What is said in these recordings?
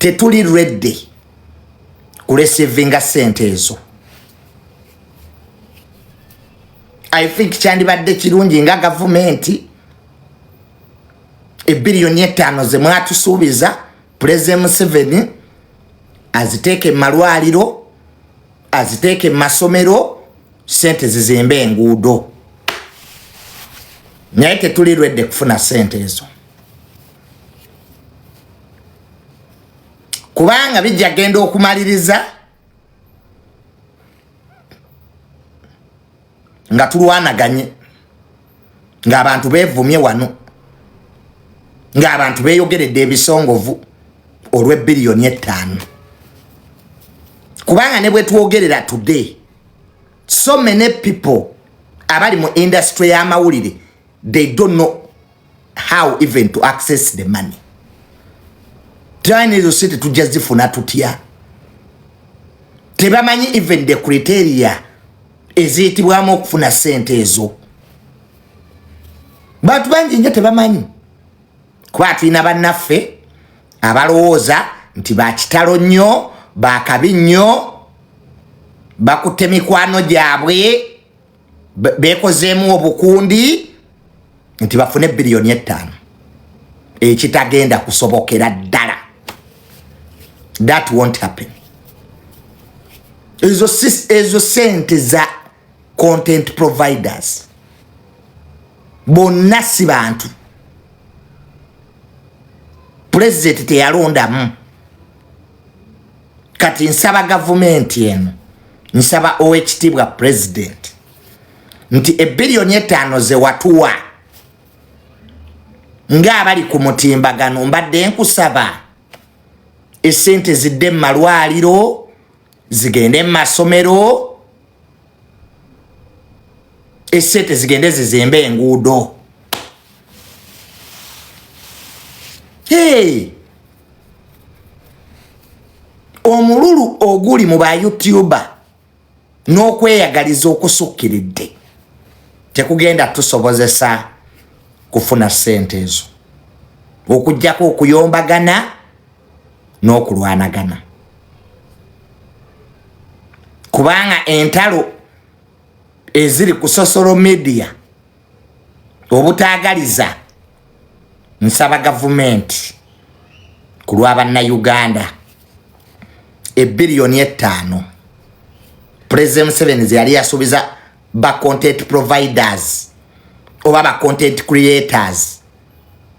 tetuli ready kurecevinga sente ezo. I think kyandibadde kirungi nga gavumenti ebbiliyoni 5 ze mwatusuubiza President Museveni aziteeke malwaliro, aziteeke masomero, sente zizimbe enguudo. Naye tetuli ready kufuna sente ezo. Kubanga bijja genda okumaliriza nga tulwanaganye, nga abantu bevumye wano, nga abantu beyogeredde ebisongovu olw'ebbiliyoni 5. Kubanga ne bwe twogerera today, so many people abali mu industry y'amawulire, they don't know how even to access the money. Trying to sit to justify tutya. Tebamanyi even the criteria eziyitibwamu okufuna sente ezo. Bantu bangi nnyo tebamanyi. Kuba tulina bannaffe abalowooza nti bakitalo nnyo, bakabi nnyo, bakutte mikwano gyabwe, bekozeemu obukundi nti bafune biliyoni 5. Ekitagenda kusobokera ddala. That won't happen. Ezo sente za content providers bonna si bantu. President teyalondamu. Kati nsaba gavumenti eno, nsaba owekitiibwa president nti ebbiliyoni 5 ze watuwa nga abali ku mutimbagano mbadde nkusaba esente zidde mu malwaliro, zigende mu masomero, esente zigende zizimbe enguudo. Hey! Omululu oguli mu ba YouTuber n'okweyagaliza okusukkiridde tekugenda tusobozesa kufuna sente ezo, okujjako okuyombagana n'okulwanagana. Kubanga entalo eziri ku social media obutaagaliza, nsaba gavumenti ku lw'Abannayuganda ebbiliyoni 5 President Museveni ze yali yasuubiza ba content providers oba ba content creators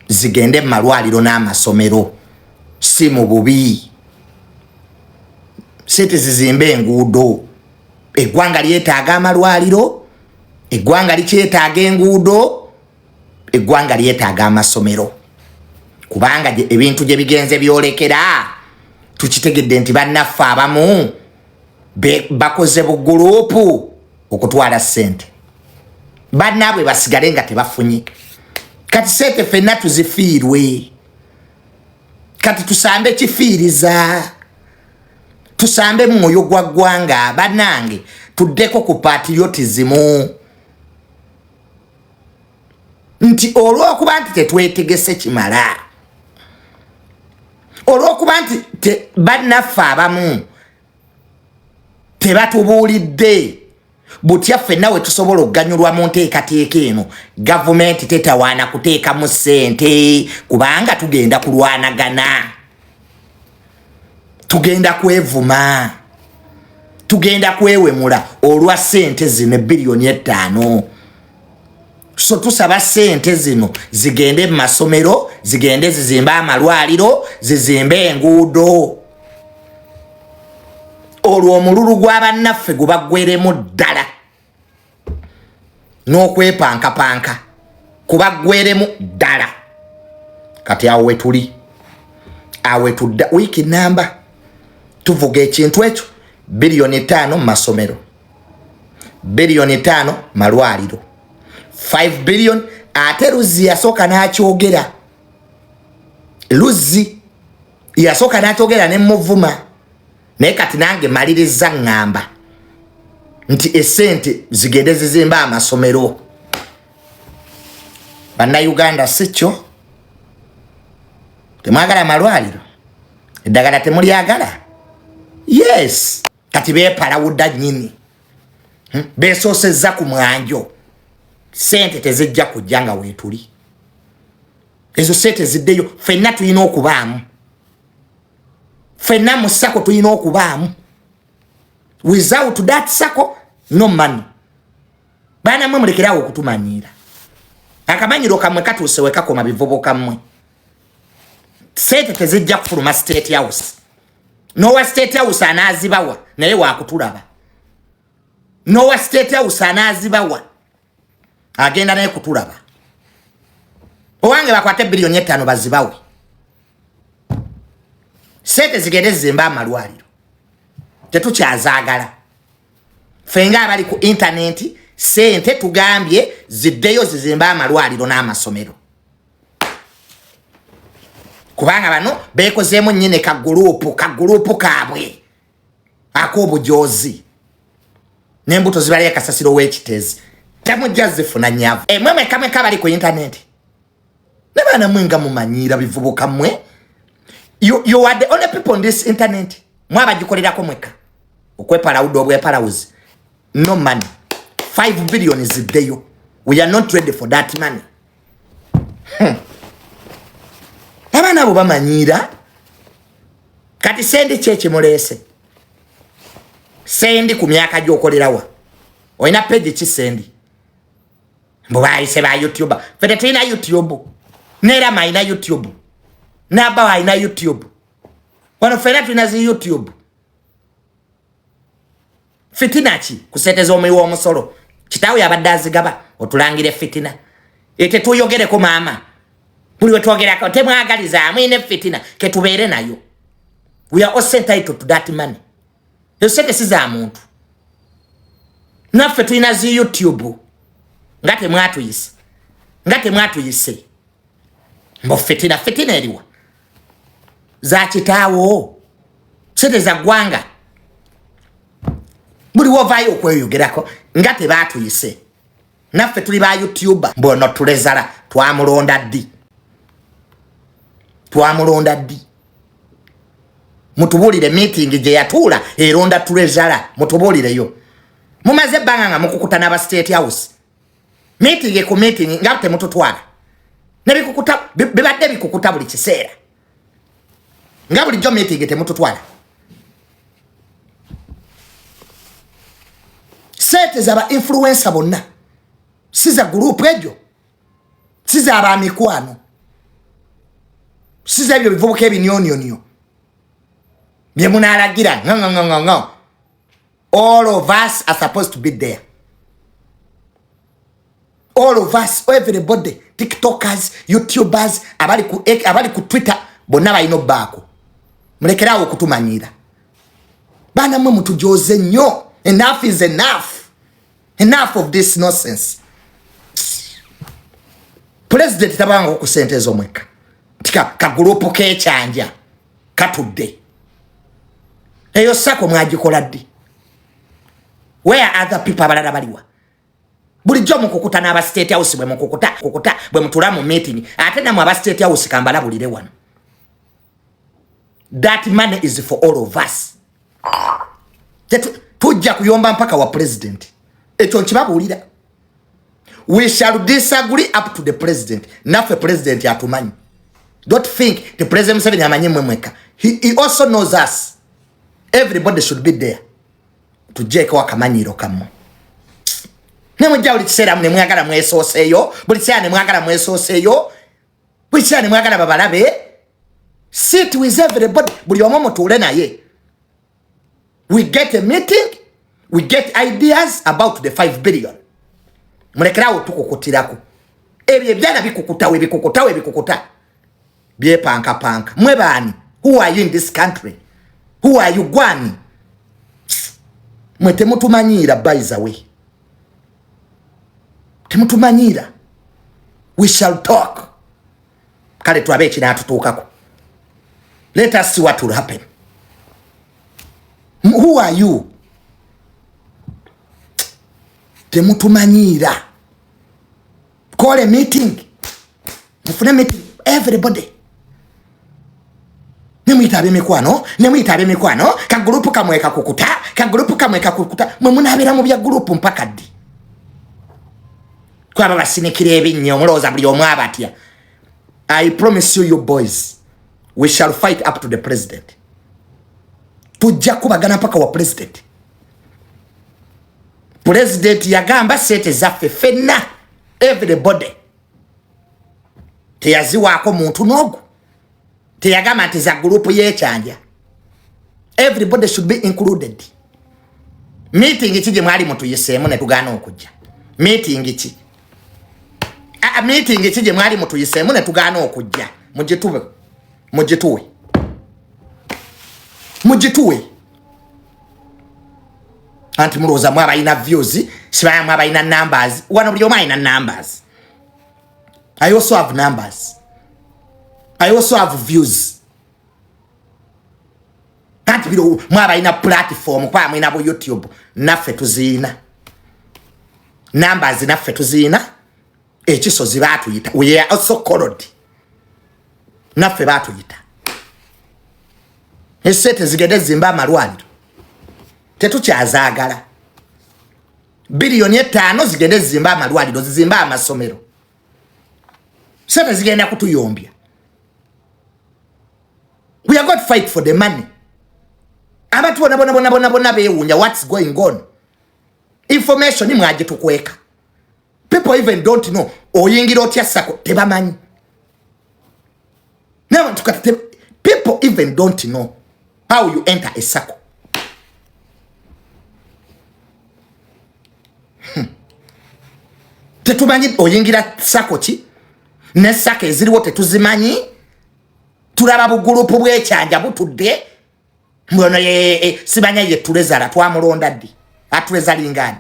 zigende mu malwaliro n'amasomero, si mu bubi. Sente zizimbe enguudo. Eggwanga lyetaaga amalwaliro, eggwanga likyetaaga enguudo, eggwanga lyetaaga amasomero. Kubanga ebintu gye bigenze byolekera tukitegedde nti bannaffe abamu bakoze buguruupu okutwala sente, bannaabwe basigale nga tebafunye. Kati sente Fena Tufiilwe, kati tusambe kifiiriza, tusambe mwoyo gwa ggwanga. Bannange tuddeko ku patriotism nti olw'okuba nti tetwetegese kimala, olw'okuba nti bannaffe abamu tebatubuulidde butya ffenna we tusobola okuganyulwa mu nteekateeka eno, gavumenti tetawaana kuteekamu ssente, kubanga tugenda kulwanagana, tugenda kwevuma, tugenda kwewemula olwa ssente zino ebbiliyoni 5. So tusaba ssente zino zigende mu masomero, zigende zizimbe amalwaliro, zizimbe enguudo. Olwo omululu gw'abannaffe gubaggweremu ddala n'okwepankapanka kubaggweremu ddala. Kati awo wetuli, awe tudda wiiki namba tuvuga ekintu ekyo, biliyoni 5 mu masomero, biliyoni 5 malwaliro, 5 billion. Ate Luzzi yasooka n'akyogera, Luzzi yasooka n'akyogera ne muvuma. Naye kati nange maliriza ngamba nti esente zigende zizimba amasomero. Bannayuganda si kyo, temwagala malwaliro, eddagala temulyagala yes kati beepalawudda nnyini beesoosezza ku mwanjo sente tezijja kujja nga weetuli ezo sente ziddeyo ffenna tulina okubaamu ffenna mu ssako tulina okubaamu without that sako no money baana mmwe mulekerawo okutumanyiira akamanyiro kamwe katuuse we kakoma bivubuka mmwe sente tezijja kufuluma state house nowa state house anaazibawa naye waakutulaba nowa state house anaazibawa agenda naye kutulaba owange bakwate biliyoni 5 bazibawe sente zigende zimba amalwaliro tetukyazaagala fenga abali ku internet sente tugambye ziddeyo zizimba amalwaliro n'amasomero kubanga bano beekozeemu nnyine kagulupu kaabwe ak'obujozi n'embuto zibali ekasasiro w'ekitezi temujja zifuna nyavu emwe mweka bali ku internet ne baana mmwe nga mumanyiira bivubuka mmwe you are the only people on this internet mwabagikolerako mweka okwepalawudde obwepalawuzi no money 5 billion is ziddeyo we are not ready for that money abaana abo bamanyiira kati sendi kyeki muleese sendi ku myaka gy'okolerawa olina page ki sendi mbu baayise ba YouTube fete tulina YouTube neera ayina YouTube n'abbawo ayina YouTube wano ffenna tulina zi YouTube fitina ki kuseeteza omuwi w'omusolo kitaawe yabadde azigaba otulangire fitina tetuyogereko maama buli we twogerako temwagaliza amwine fitina ketubeere nayo we are also entitled to that money ezo sente si za muntu naffe tulina zi YouTube nga temwatuyise mbo fitina eriwa za kitaawo sente za ggwanga buli wovaayo okweyogerako nga tebaatuyise naffe tuli ba YouTube mbono tulezala twamulonda ddi mutubuulire meeting gye yatuula eronda tulezala mutubuulireyo mumaze ebbanga nga mukukuta n'aba state house meeting ku meeting nga temututwala nebikukuta bibadde bikukuta buli kiseera nga bulijjo meeting temututwala sente zaba influencer bonna siza group ejo siza abamikwano siza ebyo bivubuka ebinyonyonyo bye munalagira ngo all of us are supposed to be there all of us everybody tiktokers youtubers abali ku Twitter bonna balina obbaako mulekerawo okutumanyiira baana mmwe mutujoze nnyo enough is enough of this nonsense president tabanga okusente ezo mweka tika kagulupu kekyanja katudde eyo sako mwagikola ddi where other people abalala baliwa bulijjo mukukuta n'aba state house bwe mukukuta bwe mutula mu meeting ate namwe aba state house kambala bulire wano that money is for all of us tujja kuyomba mpaka wa president ekyo nkibabuulira we shall disagree up to the president naffe president atumanyi don't think the president Museveni amanyi mweka he also knows us everybody should be there tujjeko wakamanyiro kamwe nemujja buli kiseera ne mwagala mwesooseeyo buli kiseera ne mwagala mwesooseeyo buli kiseera ne mwagala babalabe sit with everybody buli omu mutuule naye we get a meeting we get ideas about the 5 billion mulekerawo tukukutirako ebyo ebyana bikukuta byepanka mwe baani who are you in this country who are you gwani mwe temutumanyiira by the way temutumanyiira we shall talk kale twabe kinatutuukako let us see what will happen who are you temutumanyiira call a meeting mufune meeting everybody nemwitabe mikwano ka group kamweka kukuta mwe munabera mu bya group mpaka ddi kwaba basinikire ebinnyo muloza buli omwe abatya. I promise you boys, we shall fight up to the president. Tujja kubagana paka wa president. President yagamba sete zaffe fenna everybody. Teyaziwaako muntu nogu. Teyagamba nti za group yekyanja. Everybody should be included. Meeting iki gye mwali mutuyiseemu ne tugaana okujja. Meeting iki gye mwali mutuyiseemu ne tugaana okujja. Mujituwe. Anti muloza mwaba ina views, sibaya mwaba ina numbers. One of your ina numbers. I also have numbers. I also have views. Anti bilo mwaba ina platform kwa mwina bo YouTube. Naffe tuzina. Numbers naffe tuzina. Ekisozi batuyita. We are also colored. Naffe batuyita. Esete zigende zimba amalwaliro. Tetukyazagala. Biliyoni 5 zigende zimba amalwaliro, zimba amasomero. Sete zigenda kutuyombya. We are going to fight for the money. Abantu bona bewunya what's going on. Information ni mwaje tukweka. People even don't know. Oyingira otya sako tebamanyi. Never tukate. People even don't know how you enter a circle. Tetumanyi oyingira sako ki? Ne sako eziriwo tetuzimanyi. Tulaba bugulupu bwekyanja butudde. Mwono sibanya ye tulezala twamulonda ddi. Atuleza lingani.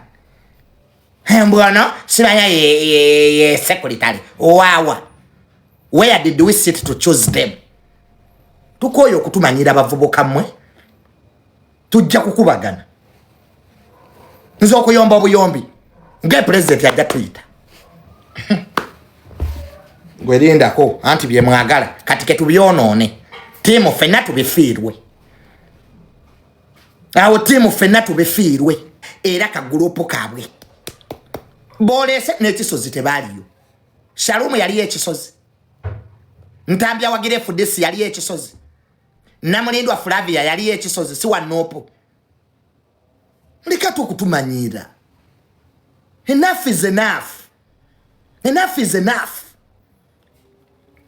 Mwono sibanya ye secretary. Wawa. Where did we sit to choose them? Tukoyo kutumanyira abavubuka mmwe. Tujja kukubagana. Nzo okuyomba obuyombi. Nge president yajja tuyita. Gwerinda ko anti bye mwagala katike tubyonoone. Timu Fena Tufiilwe. Awo timu Fena Tufiilwe era ka group kabwe. Bolese n'ekisozi tebaliyo. Shalumu yali ekisozi. Ntambya wagire Fudesi yali ekisozi. Namulindwa Flavia yali ekisozi si wanopo. Ndikatu kutumanyira. Enough is enough. Enough is enough.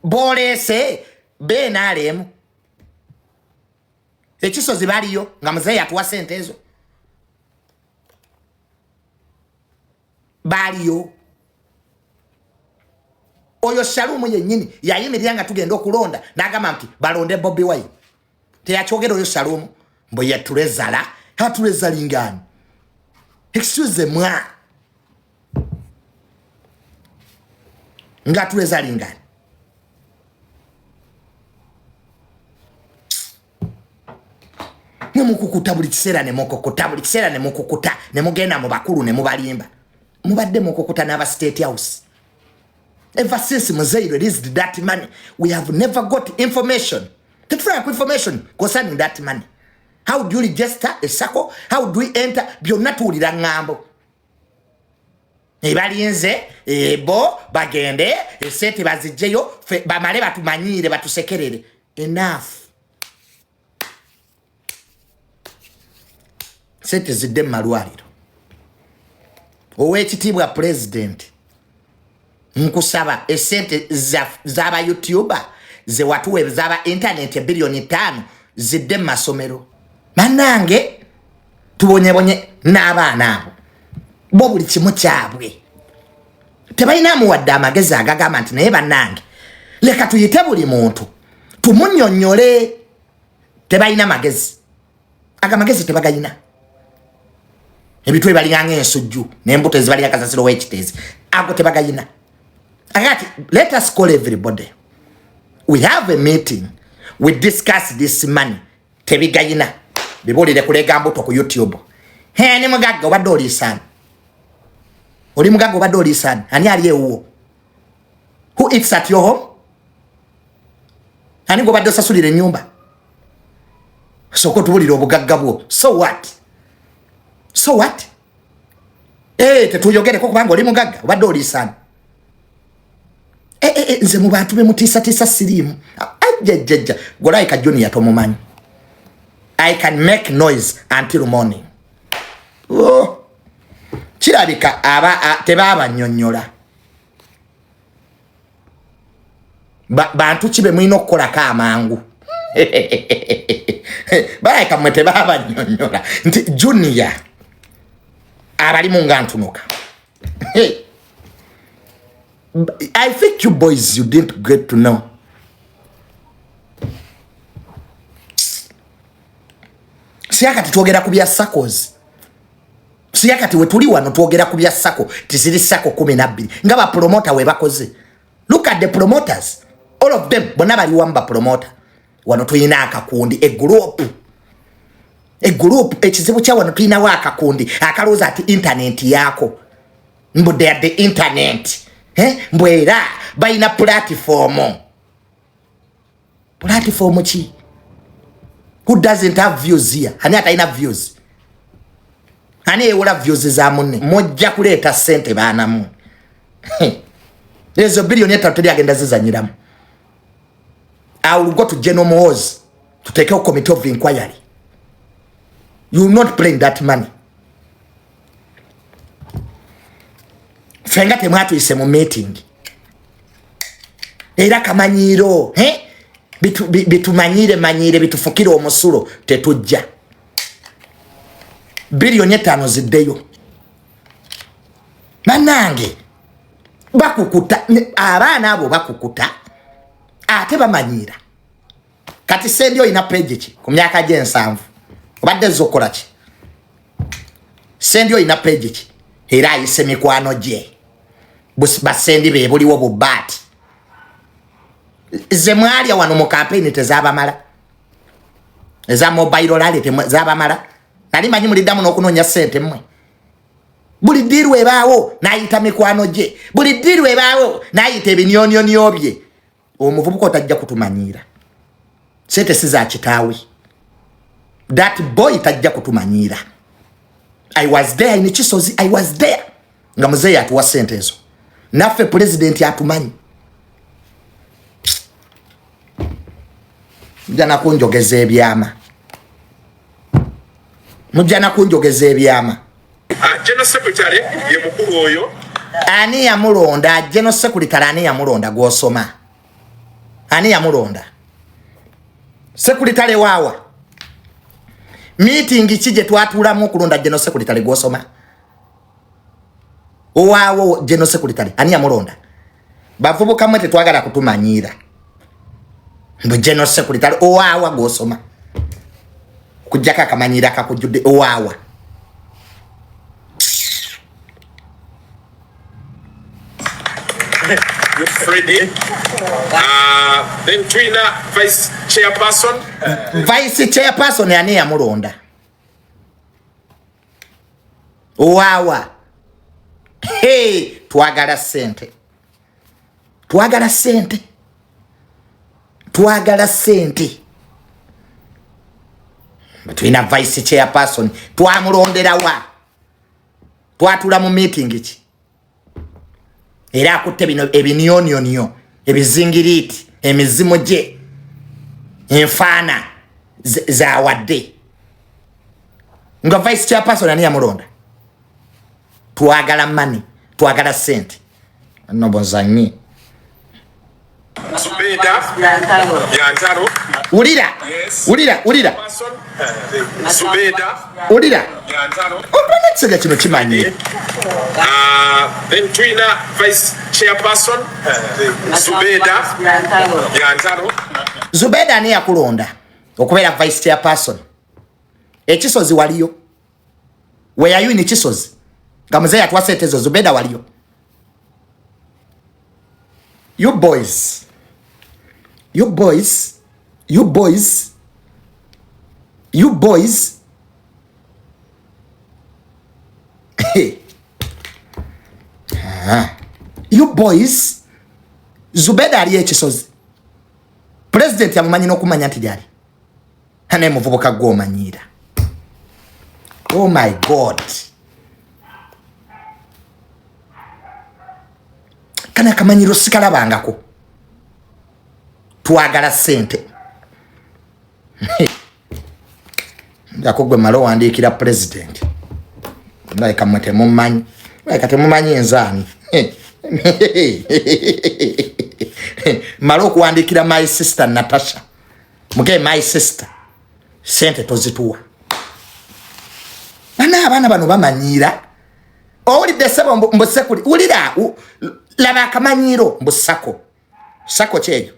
Bolese benalemu. Ekisozi baliyo nga muzeeyi atuwa sente ezo. Baliyo. Oyo Shalumu yennyini yayimirira nga tugenda okulonda n'agamba nti balonde Bobi Wine. Teyakyogera oyo Shalumu mbo yatulezala hatulezalingani. Excuse-moi. Nga tulezalingani. Nemukukuta buli kiseera nemukukuta buli kiseera nemukukuta nemugenda mu bakulu nemubalimba. Mubadde mukukuta n'aba State House. Ever since Muzeeyi released that money, we have never got information. To try information concerning that money. How do you register a circle? How do we enter? Byonna tuwulira ngambo. Ebalinze, bo, bagende, esente bazijjeyo, bamale batumanyire, batusekerere. Enough. Sente zidde malwaliro. Owekitiibwa president. Nkusaba esente zaba YouTuber ze watuwe zaba internet bilioni 5 zidde masomero. Manange tubonye n'abaana abo. Bo buli kimu kyabwe. Tebalina muwadde amagezi agagamba nti naye bannange leka tuyite buli muntu tumunnyonnyole. Tebalina magezi. Agamagezi tebagayina. Ebitwe balinganga ensujju n'embuto ezibali akasasiro w'ekiteezi. Ago tebagayina. Agati, let us call everybody. We have a meeting. We discuss this money. Tebigayina. Bibolire kulega mbuto ku YouTube. Ni mugaga obadde oliisana. Oli mugaga obadde oliisana. Ani ali ewuwo? Who eats at your home? Ani gobadde osasulira ennyumba? soko tubulira obugagga bwo. So what? So what? Tetuyogere ko kubanga oli mugagga obadde oli sana. Nze mu bantu be mutisa sirimu. Ajjajja Golaika Junior tomumanyi. I can make noise until morning. Oh. Kirabika tebaba nnyonnyola. Bantu kibe mwino okukola amangu. Balaika mwe tebaba nnyonnyola. Nti Junior abali mu ngantunuka. I think you boys, you didn't get to know. Siyakati tuogera kubya SACCOs. Siyakati we tuli wano tuogera kubya SACCO. Tisiri SACCO 12. Ngaba promoter we bakoze. Look at the promoters. All of them. Bona bali wamba promoter. Wano tuyina akakundi. A group. Ekizibu kya wano tuyina wa akakundi. Akaloza ati internet yako. Mbude at the internet. Mbwera. Bayina platform. Platform chi. Who doesn't have views here? Hani ataina views. Hani ewola views za munne. Mojja kuleta sente banamu. There's a billionaire tuli agenda zizanyiramu. I will go to General Mohoz to take a committee of inquiry. You will not play that money. Fenga temwatu ise mu meeting. Era kamanyiro, bitumanyire bitufukire omusuro tetujja. Billionaire 5 ziddeyo. Manange bakukuta abaana abo bakukuta ate bamanyira. Kati sendio ina page ki ku myaka gye 7. Obadde zokola ki? Sendio ina page ki era ayise mikwano gye. Basendi be buliwo bubati. Ze mwali wano mu campaign tezabamala. Eza mobile lali tezabamala. Nali manyi muliddamu n'okunoonya sente mmwe. Buli dirwe baawo nayita mikwano gye. Buli dirwe baawo nayita ebinyonyonyo bye. Omuvubuka otajja kutumanyira. Sente siza kitaawe. That boy tajja kutumanyira. I was there in Chisozi. I was there. Nga muzeeyi atuwa sente ezo. Naffe president atumanyi. Mujana kunjogeza ebyama. Mujana kunjogeza ebyama. General Secretary ye mukulu oyo. Ani yamulonda? General Secretary ani yamulonda gwosoma? Ani yamulonda? Secretary wawa. Meeting kije twatulamu kulonda General Secretary gwosoma. Owawo General Secretary ani yamulonda? Bavubuka mwete twagala kutumanyira. Mbu General Secretary owawa gwosoma. Kujaka kamanyira kakujudde owawa. You Freddy. Then Twina Vice Chairperson. Vice Chairperson ani yamulonda? Owawa. Hey, twagala sente. Twagala sente. Twagala sente. Twina Vice Chairperson. Twamulondera wa. Twatula mu meeting ki. Era akutte bino ebinyonyonyo, ebizingiriti, emizimu gye, enfana za wadde. Nga Vice Chairperson ani yamulonda? Twagala money, twagala sente. Nobozanyi. Subeda Yantaro. Ulira. Ulira. Subeda Ulira. Yantaro. Opanetsega kino kimanyi. Then Twina Vice Chairperson. Subeda Yantaro. Zubeda ani yakulonda okubeera Vice Chairperson? Ekisozi waliyo. Where are you in Chisozi? Kamuzeeyi atuwa sente ezo Zubeda waliyo. You boys. You boys. Zubeda ali ekisozi. President yamumanyi n'okumanya nti gyali. hane muvubuka gw'omanyira. Oh my God. Kana kamanyiro sikalabangako. Twagala sente. Ndakugwe malo wandikira president. Like mwete mumanyi. Like temumanyi enzani. Malo kuandikira my sister Natasha. Muge my sister. Sente tozituwa. Abana bano bamanyira. Oli desebo mbosekuli. Ulira laba kamanyiro mbosako. Sako cheyo.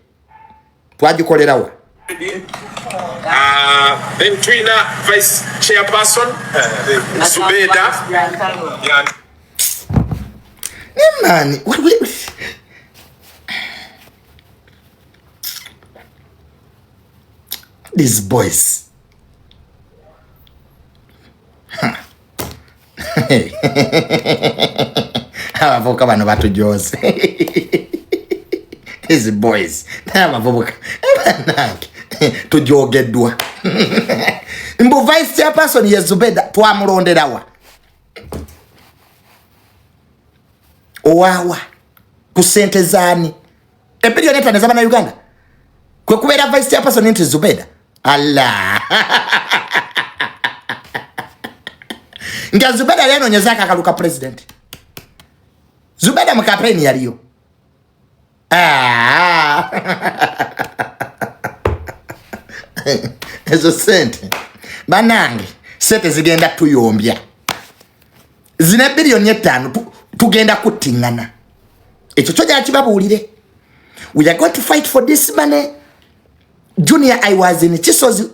Twagikolerawa. Then Twina Vice Chairperson Zubeda. Man, what we these boys. Abavoka bano batujoze. These boys. Abavoka. Tujogedwa. Mbu Vice Chairperson ye Zubeda twamulonderawa. Owawa kusente zani ebilioni etano z'abana Uganda kwe kubeera Vice Chairperson nti Zubeda Allah nga Zubeda yanonyeza akakaluka president. Zubeda mu campaign yaliyo ezo sente banange sente zigenda tuyombya zine bilioni etano tugenda kutingana. Ekyo kyoja kibabuulire. We are going to fight for this money. Junior, I was in Chisozi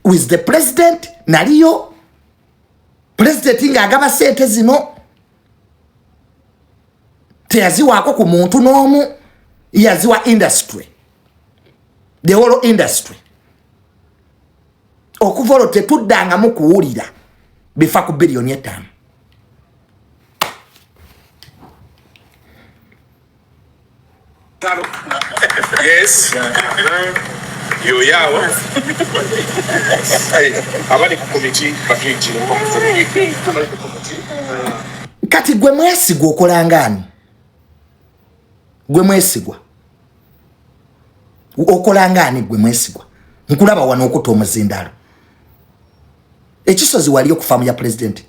with the president. Naliyo president nga agaba sente zino teyaziwaako ku muntu n'omu, yaziwa industry, the whole industry. Okuva olwo tetuddangamu kuwulira bifa ku bilioni etano. Yes. Zeyawa. Abali ku committee bakiji. Kati gwe mwesigwa okolangani? Gwe mwesigwa. Okolangani gwe mwesigwa? Nkulaba wano okuta omuzindalo. Ekisozi wali okufamu ya president.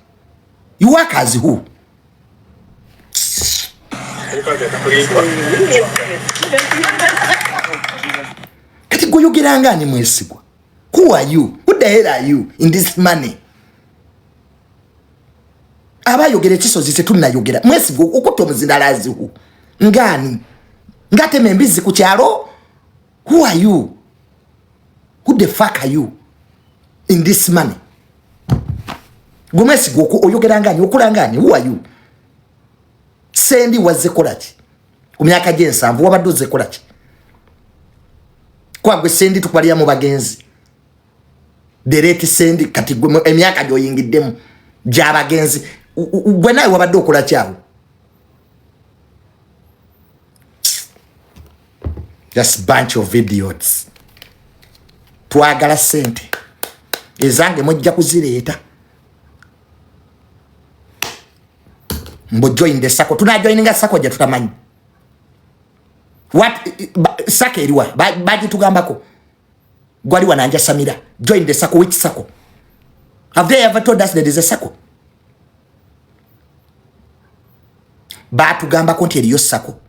You work as who? Kati goyogerangani mwesigwa? Who are you? Who the hell are you in this money? Abayogera Chisozi tetunayogera. Mwesigwa okuta omuzindalazi hu. Ngani? Ngate membizi ku kyalo? Who are you? Who the fuck are you in this money? Gomesigo oyogerangani okulangani? Who are you? Sendi wazekolaki kumyaka jensanvu wabaduze kolaki kwa gwe sendi tukwaliya mu bagenzi dereti sendi kati gwe emyaka gyoyingiddemu gy'abagenzi gwe nawe wabadde okola kyawo. Just bunch of idiots. Twagala sente ezange mujja kuzireeta. Mbo join the sako. Tuna joininga sako ja tutamanyi. What sake eriwa? Baji tugambako. Gwali wananja Samira. Join the sako. Which sako? Have they ever told us there is a sako? Ba tugambako nti eriyo sako.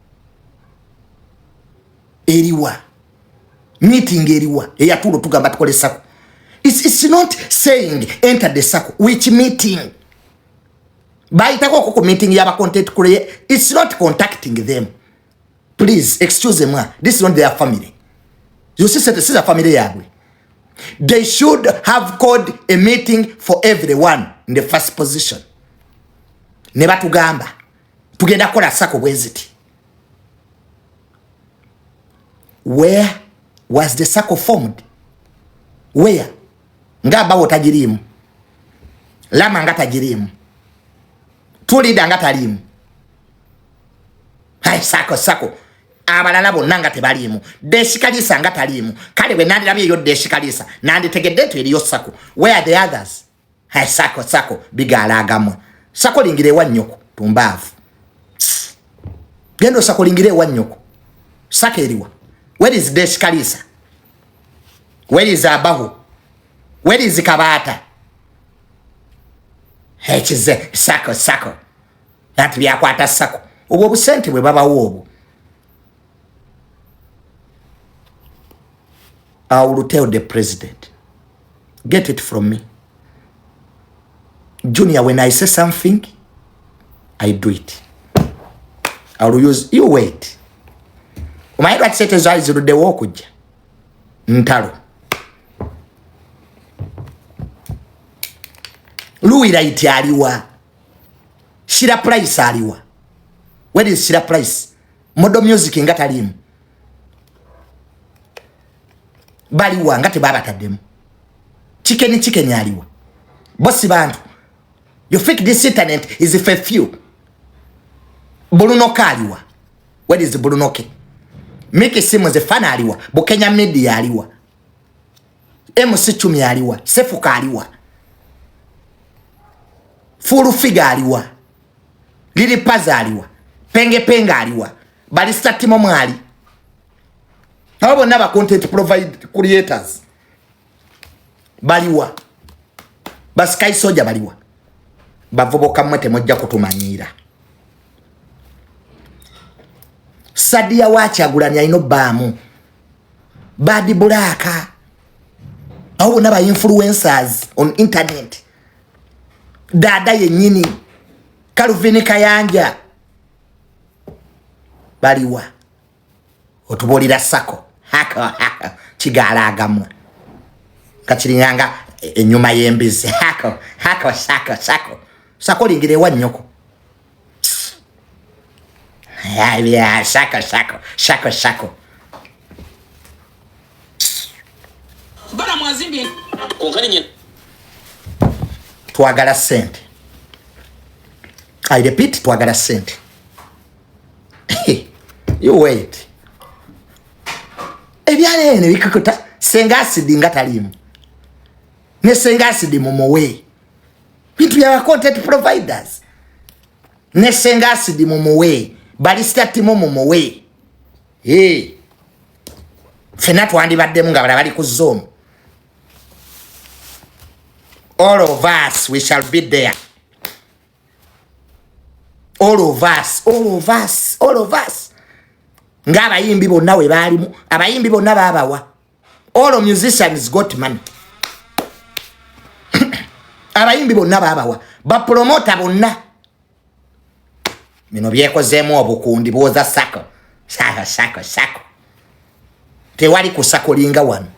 Eriwa. Meeting eriwa. Eya tulo tugamba tukole sako. It's not saying enter the sako. Which meeting? Baitako koko meeting yaba content create. It's not contacting them. Please excuse me. This is not their family. You see, this is a family yagwe. They should have called a meeting for everyone in the first position. Neba tugamba. Tugenda kola sako bweziti. Where was the sako formed? Where? Ngaba wotajirimu. Lama ngata jirimu. Tulida ngata limu. Hai sako. abalala bonna nga tebaliimu deshikalisa nga taliimu kale bwe nandirabye yo deshikalisa nanditegedde nti eriyo sako where are the others hai sako bigalaagamwa sako lingire ewa nnyoko tumbaavu gendo sako lingire ewa nnyoko sako eriwa where is deshikalisa where is abahu where is kabaata hechize sako nati byakwata sako obwo busente bwe babawo obwo I will tell the president, get it from me. Junior, when I say something, I do it. I will use, you wait. My right set is eyes to the walk with Ntaro. Louis Raiti Aliwa. Shira Price Aliwa. Where is Shira Price? Modo music in Gatalim. Baliwa ngati baba tademu chicken yaliwa bosi bantu you think this internet is for few Bruno kaliwa where is Bruno ke Miki simu ze fana aliwa Bukenya media aliwa MC Chumi aliwa Sefu kaliwa Furu Figa aliwa Lili Paza aliwa Penge aliwa Balista Timo mwali Habo naba content provide creators baliwa baskai soja baliwa bavoboka mwete mojja kutumanyira Sadia wachagulanya ino bamu badi bulaka habo naba influencers on internet dada yenyini Calvin Kayanja baliwa otubolira sako hako chigalaagamwa kachiringanga enyuma yembizi hako sako lingire wa nnyoko ya sako bana mwazimbi Konkani twagala sente I repeat twagala sente you wait ebyale ne bikakuta sengasidi ngatalimu ne sengasidi momowe bintu ya content providers ne sengasidi momowe balista timo momowe Fena twandi badde nga bali ku zone all of us we shall be there all of us nga abayimbi bonna we balimu abayimbi bonna babawa all musicians got money abayimbi bonna babawa ba promoter bonna mino byekozeemu obukundi bwoza sako tewali kusako linga wano